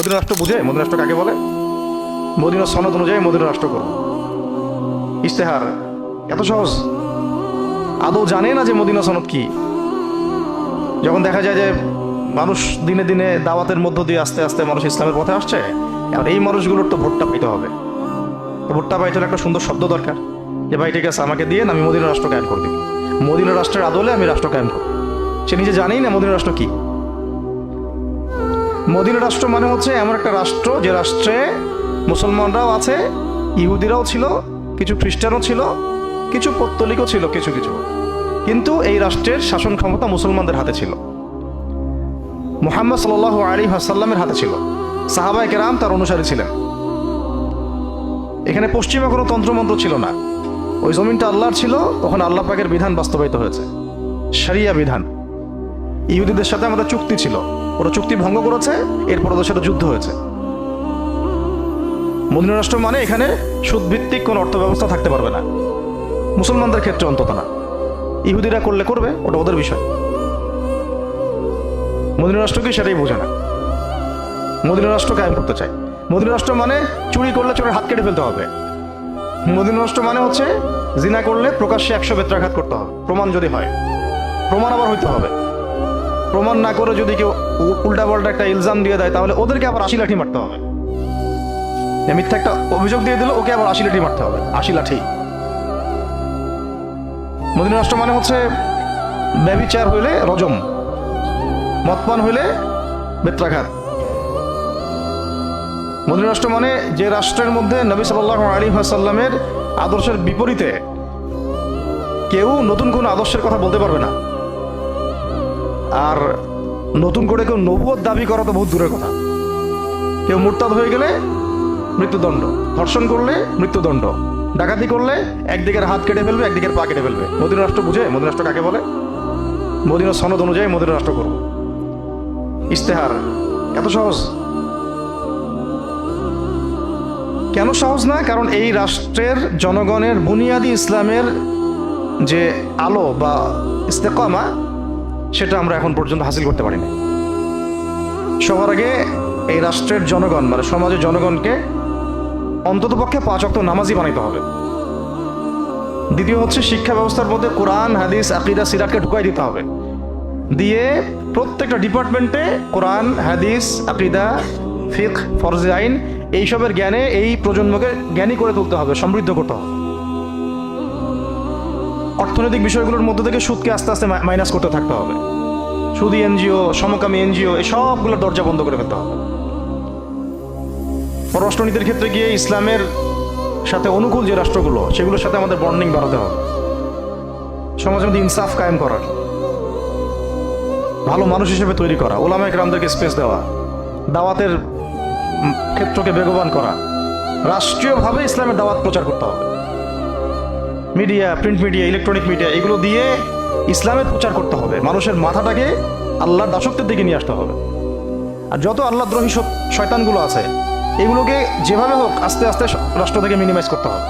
Medina রাষ্ট্র বুঝে? Medina রাষ্ট্র কাকে বলে? মদিনা সনদ অনুযায়ী মদিনা রাষ্ট্র করব। ইশতেহার এত সহজ? আদৌ জানে না যে মদিনা সনদ কি। যখন দেখা যায় যে মানুষ দিনে দিনে দাওয়াতের মধ্য দিয়ে আস্তে আস্তে মানুষ ইসলামের পথে আসছে, এখন এই মানুষগুলোর তো ভোটটা পাইতে হবে। তো ভোটটা পাইতে হলে একটা সুন্দর শব্দ দরকার, যে ভাই ঠিক আছে আমাকে দিয়ে আমি মদিনা রাষ্ট্র কায়েম করে দিব, মদিনা রাষ্ট্রের আদলে আমি রাষ্ট্র কায়েম করব। সে নিজে জানেই না মদিনা রাষ্ট্র কি। মদিনা রাষ্ট্র মানে হচ্ছে এমন একটা রাষ্ট্র যে রাষ্ট্রে মুসলমানরাও আছে, ইহুদিরাও ছিল, কিছু খ্রিস্টানও ছিল, কিছু পৌত্তলিকও ছিল, কিছু কিছু, কিন্তু এই রাষ্ট্রের শাসন ক্ষমতা মুসলমানদের হাতে ছিল, মুহাম্মদ সাল্লাল্লাহু আলাইহি ওয়াসাল্লামের হাতে ছিল, সাহাবায়ে কেরাম তার অনুসারী ছিলেন। এখানে পশ্চিমা কোনো তন্ত্রমন্ত্র ছিল না, ওই জমিনটা আল্লাহর ছিল, ওখানে আল্লাহ পাকের বিধান বাস্তবায়িত হয়েছে, শরিয়া বিধান। ইহুদিদের সাথে আমাদের চুক্তি ছিল, ওরা চুক্তি ভঙ্গ করেছে, এরপর ওদের সাথে যুদ্ধ হয়েছে। মদিনা রাষ্ট্র মানে এখানে সুদভিত্তিক কোনো অর্থ ব্যবস্থা থাকতে পারবে না, মুসলমানদের ক্ষেত্রে অন্তত না। ইহুদিরা করলে করবে, ওটা ওদের বিষয়। মদিনা রাষ্ট্র কি সেটাই বোঝে না, মদিনা রাষ্ট্র কায়েম করতে চায়। মদিনা রাষ্ট্র মানে চুরি করলে চোরের হাত কেটে ফেলতে হবে। মদিনা রাষ্ট্র মানে হচ্ছে জিনা করলে প্রকাশ্যে 100 বেত্রাঘাত করতে হবে, প্রমাণ যদি হয়। প্রমাণ আবার হইতে হবে, প্রমাণ না করে যদি কেউ উল্টা পাল্টা একটা ইলজাম দিয়ে দেয়, তাহলে ওদেরকে আবার 80 লাঠি মারতে হবে। মিথ্যা একটা অভিযোগ দিয়ে দিল, ওকে আবার 80 লাঠি মারতে হবে, 80 লাঠি। মদিনা রাষ্ট্র মানে হচ্ছে ব্যভিচার হইলে রজম, মদপান হইলে বেত্রাঘাত। মদিনা রাষ্ট্র মানে যে রাষ্ট্রের মধ্যে নবী সাল্লাল্লাহু আলাইহি ওয়াসাল্লামের আদর্শের বিপরীতে কেউ নতুন কোনো আদর্শের কথা বলতে পারবে না। আর নতুন করে কেউ নবুয়ত দাবি করা তো বহুত দূরের কথা। কেউ মুরতাদ হয়ে গেলে মৃত্যুদণ্ড, ধর্ষণ করলে মৃত্যুদণ্ড, ডাকাতি করলে একদিকের হাত কেটে ফেলবে, একদিকের পা কেটে ফেলবে। মদিনা রাষ্ট্র বুঝে? মদিনা রাষ্ট্র কাকে বলে? মদিনা সনদ অনুযায়ী মদিনা রাষ্ট্র করব। ইশতেহার এত সহজ? কেন সহজ না? কারণ এই রাষ্ট্রের জনগণের বুনিয়াদি ইসলামের যে আলো বা ইস্তেকামা, সেটা আমরা এখন পর্যন্ত হাসিল করতে পারিনি। সবার আগে এই রাষ্ট্রের জনগণ মানে সমাজের জনগণকে অন্ততপক্ষে 5 ওয়াক্ত নামাজি বানাইতে হবে। দ্বিতীয় হচ্ছে শিক্ষা ব্যবস্থার মধ্যে কোরআন, হাদিস, আকীদা, সিরাতকে ঢুকাই দিতে হবে। দিয়ে প্রত্যেকটা ডিপার্টমেন্টে কোরআন, হাদিস, আকীদা, ফিকহ, ফরজে আইন এইসবের জ্ঞানে এই প্রজন্মকে জ্ঞানী করে তুলতে হবে, সমৃদ্ধ করতে হবে। অর্থনৈতিক বিষয়গুলোর মধ্যে থেকে সুদকে আস্তে আস্তে মাইনাস করতে থাকতে হবে। সুদী এনজিও, সমকামী এনজিও, এই সবগুলোর দরজা বন্ধ করে ফেলতে হবে। পররাষ্ট্রনীতির ক্ষেত্রে গিয়ে ইসলামের সাথে অনুকূল যে রাষ্ট্রগুলো, সেগুলোর সাথে আমাদের বন্ডিং বাড়াতে হবে। সমাজের মধ্যে ইনসাফ কায়েম করার, ভালো মানুষ হিসেবে তৈরি করা, উলামায়ে কেরামদেরকে স্পেস দেওয়া, দাওয়াতের ক্ষেত্রকে বেগবান করা, রাষ্ট্রীয়ভাবে ইসলামের দাওয়াত প্রচার করতে হবে। Media, print media, electronic media, এগুলো দিয়ে ইসলামের প্রচার করতে হবে। মানুষের মাথাটাকে আল্লাহর দাসত্বের দিকে নিয়ে আসতে হবে। আর যত আল্লাহদ্রোহী শয়তানগুলো আছে, এগুলোকে যেভাবে হোক আস্তে আস্তে রাষ্ট্র থেকে মিনিমাইজ করতে হবে।